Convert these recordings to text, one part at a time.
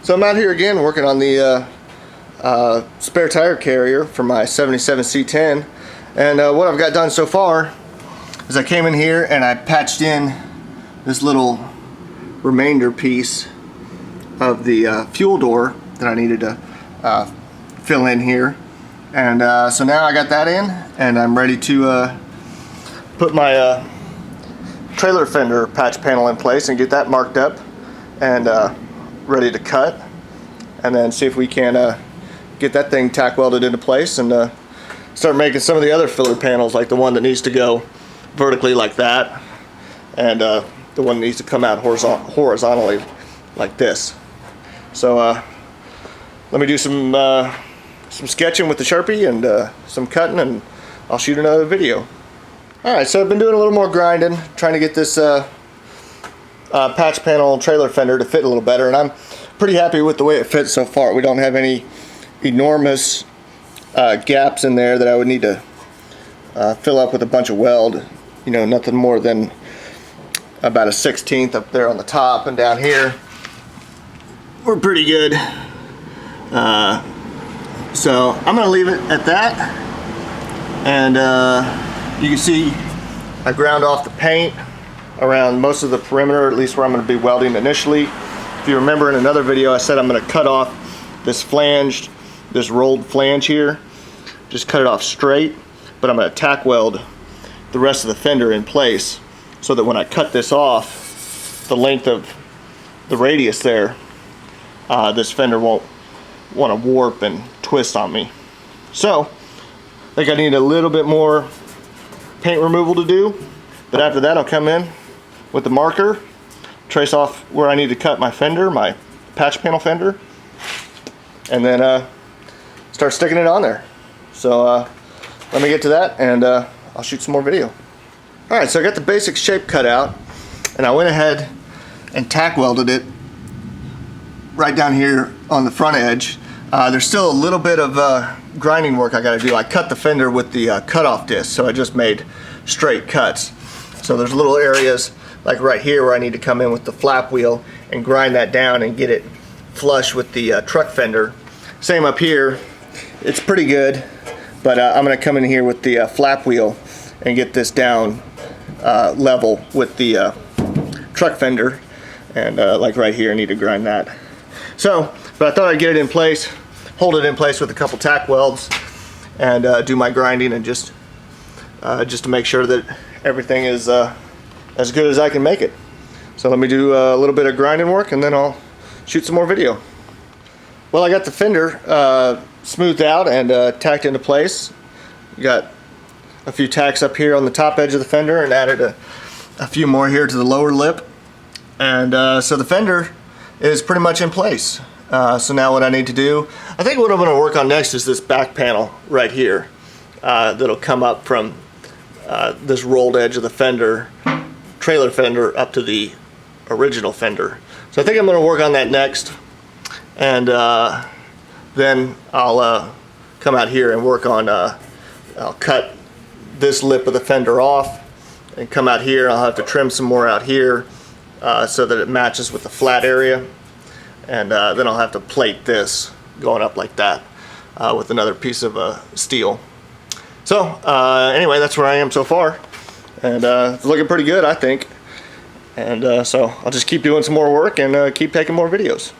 So I'm out here again working on the spare tire carrier for my 77 C10, and what I've got done so far is I came in here and I patched in this little remainder piece of the fuel door that I needed to fill in here, and so now I got that in and I'm ready to put my trailer fender patch panel in place and get that marked up and ready to cut, and then see if we can get that thing tack welded into place and start making some of the other filler panels, like the one that needs to go vertically like that, and the one that needs to come out horizontally like this. So let me do some sketching with the Sharpie and some cutting, and I'll shoot another video. Alright, so I've been doing a little more grinding, trying to get this patch panel trailer fender to fit a little better, and I'm pretty happy with the way it fits so far. We don't have any enormous gaps in there that I would need to fill up with a bunch of weld. You know, nothing more than about a 1/16 up there on the top, and down here we're pretty good. So I'm going to leave it at that, and you can see I ground off the paint around most of the perimeter, at least where I'm going to be welding initially. If you remember in another video, I said I'm going to cut off this rolled flange here, just cut it off straight, but I'm going to tack weld the rest of the fender in place so that when I cut this off, the length of the radius there, this fender won't want to warp and twist on me. So I think I need a little bit more paint removal to do, but after that I'll come in with the marker, trace off where I need to cut my fender, my patch panel fender, and then start sticking it on there. So let me get to that, and I'll shoot some more video. Alright, so I got the basic shape cut out, and I went ahead and tack welded it right down here on the front edge. There's still a little bit of grinding work I got to do. I cut the fender with the cutoff disc, so I just made straight cuts. So there's little areas like right here where I need to come in with the flap wheel and grind that down and get it flush with the truck fender. Same up here, it's pretty good, but I'm going to come in here with the flap wheel and get this down level with the truck fender, and like right here I need to grind that. So, but I thought I'd get it in place, hold it in place with a couple tack welds, and do my grinding, and just to make sure that everything is as good as I can make it. So let me do a little bit of grinding work, and then I'll shoot some more video. Well, I got the fender smoothed out and tacked into place. Got a few tacks up here on the top edge of the fender, and added a few more here to the lower lip, and so the fender is pretty much in place. So now what I need to do, I think what I'm going to work on next is this back panel right here that'll come up from this rolled edge of the fender, trailer fender, up to the original fender. So I think I'm going to work on that next, and then I'll come out here and work on, I'll cut this lip of the fender off and come out here. I'll have to trim some more out here so that it matches with the flat area, and then I'll have to plate this going up like that with another piece of steel. So anyway, that's where I am so far, and it's looking pretty good, I think. And so I'll just keep doing some more work and keep taking more videos.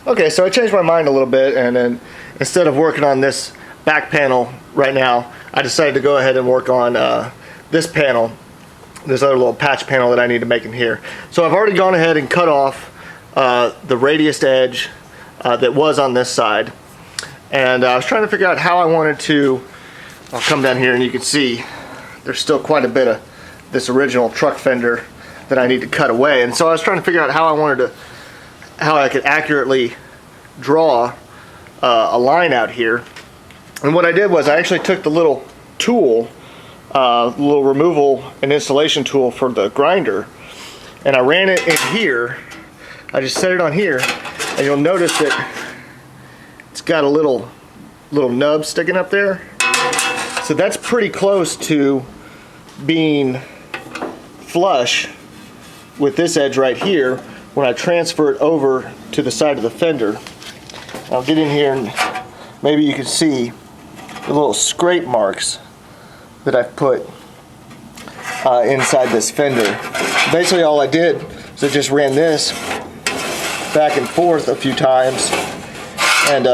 Okay, so I changed my mind a little bit, and then instead of working on this back panel right now, I decided to go ahead and work on this panel, this other little patch panel that I need to make in here. So I've already gone ahead and cut off the radius edge that was on this side, and I was trying to figure out how I wanted to. I'll come down here and you can see there's still quite a bit of this original truck fender that I need to cut away, and so I was trying to figure out how I could accurately draw a line out here. And what I did was I actually took the little tool, little removal and installation tool for the grinder, and I ran it in here. I just set it on here, and you'll notice that it's got a little nub sticking up there. So that's pretty close to being flush with this edge right here, when I transfer it over to the side of the fender. I'll get in here and maybe you can see the little scrape marks that I've put inside this fender. Basically all I did is I just ran this back and forth a few times and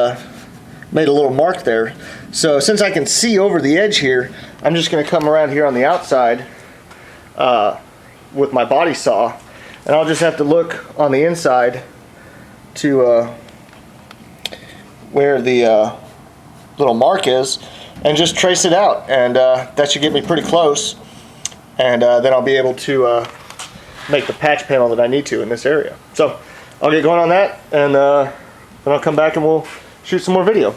made a little mark there. So since I can see over the edge here, I'm just going to come around here on the outside with my body saw, and I'll just have to look on the inside to where the little mark is and just trace it out, and that should get me pretty close, and then I'll be able to make the patch panel that I need to in this area. So I'll get going on that, and then I'll come back and we'll shoot some more video.